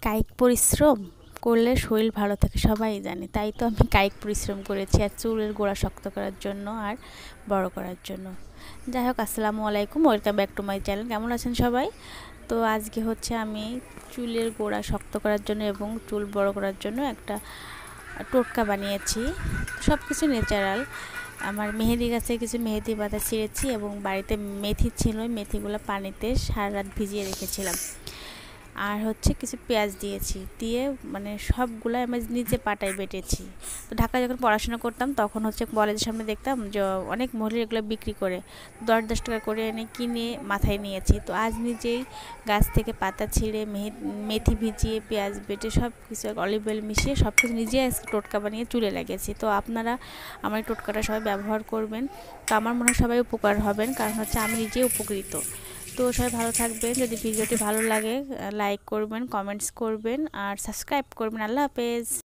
কায়িক পরিশ্রম করলে শরীর ভালো থাকে সবাই জানে, তাই তো আমি কায়িক পরিশ্রম করেছি আর চুলের গোড়া শক্ত করার জন্য আর বড় করার জন্য। যাই হোক, আসসালামু আলাইকুম, welcome back to my channel. কেমন আছেন সবাই? তো আজকে হচ্ছে আমি চুলের গোড়া শক্ত করার জন্য এবং চুল বড় করার জন্য একটা টোটকা বানিয়েছি। সব কিছু ন্যাচারাল। আমার মেহেদি গাছে কিছু মেহেদি পাতা ছিঁড়েছি এবং বাড়িতে মেথি ছিল, মেথিগুলো পানিতে সারা রাত ভিজিয়ে রেখেছিলাম। আর হচ্ছে কিছু পেঁয়াজ দিয়েছি, দিয়ে মানে সবগুলো আমি নিজে পাটায় বেটেছি। তো ঢাকায় যখন পড়াশোনা করতাম তখন হচ্ছে কলেজের সামনে দেখতাম যে অনেক মহিলা এগুলো বিক্রি করে 10-10 টাকা করে এনে কিনে মাথায় নিয়েছি। তো আজ নিজেই গাছ থেকে পাতা ছিঁড়ে মেথি ভিজিয়ে পেঁয়াজ বেটে সব কিছু অলিভ অয়েল মিশিয়ে সব কিছু নিজে টোটকা বানিয়ে চুলে লাগিয়েছি। তো আপনারা আমার এই টোটকাটা সবাই ব্যবহার করবেন। তো আমার মনে হয় সবাই উপকার হবেন, কারণ হচ্ছে আমি নিজেই উপকৃত। তো সবাই ভালো থাকবেন। যদি ভিডিওটি ভালো লাগে লাইক করবেন, কমেন্টস করবেন আর সাবস্ক্রাইব করবেন। আল্লাহ হাফেজ।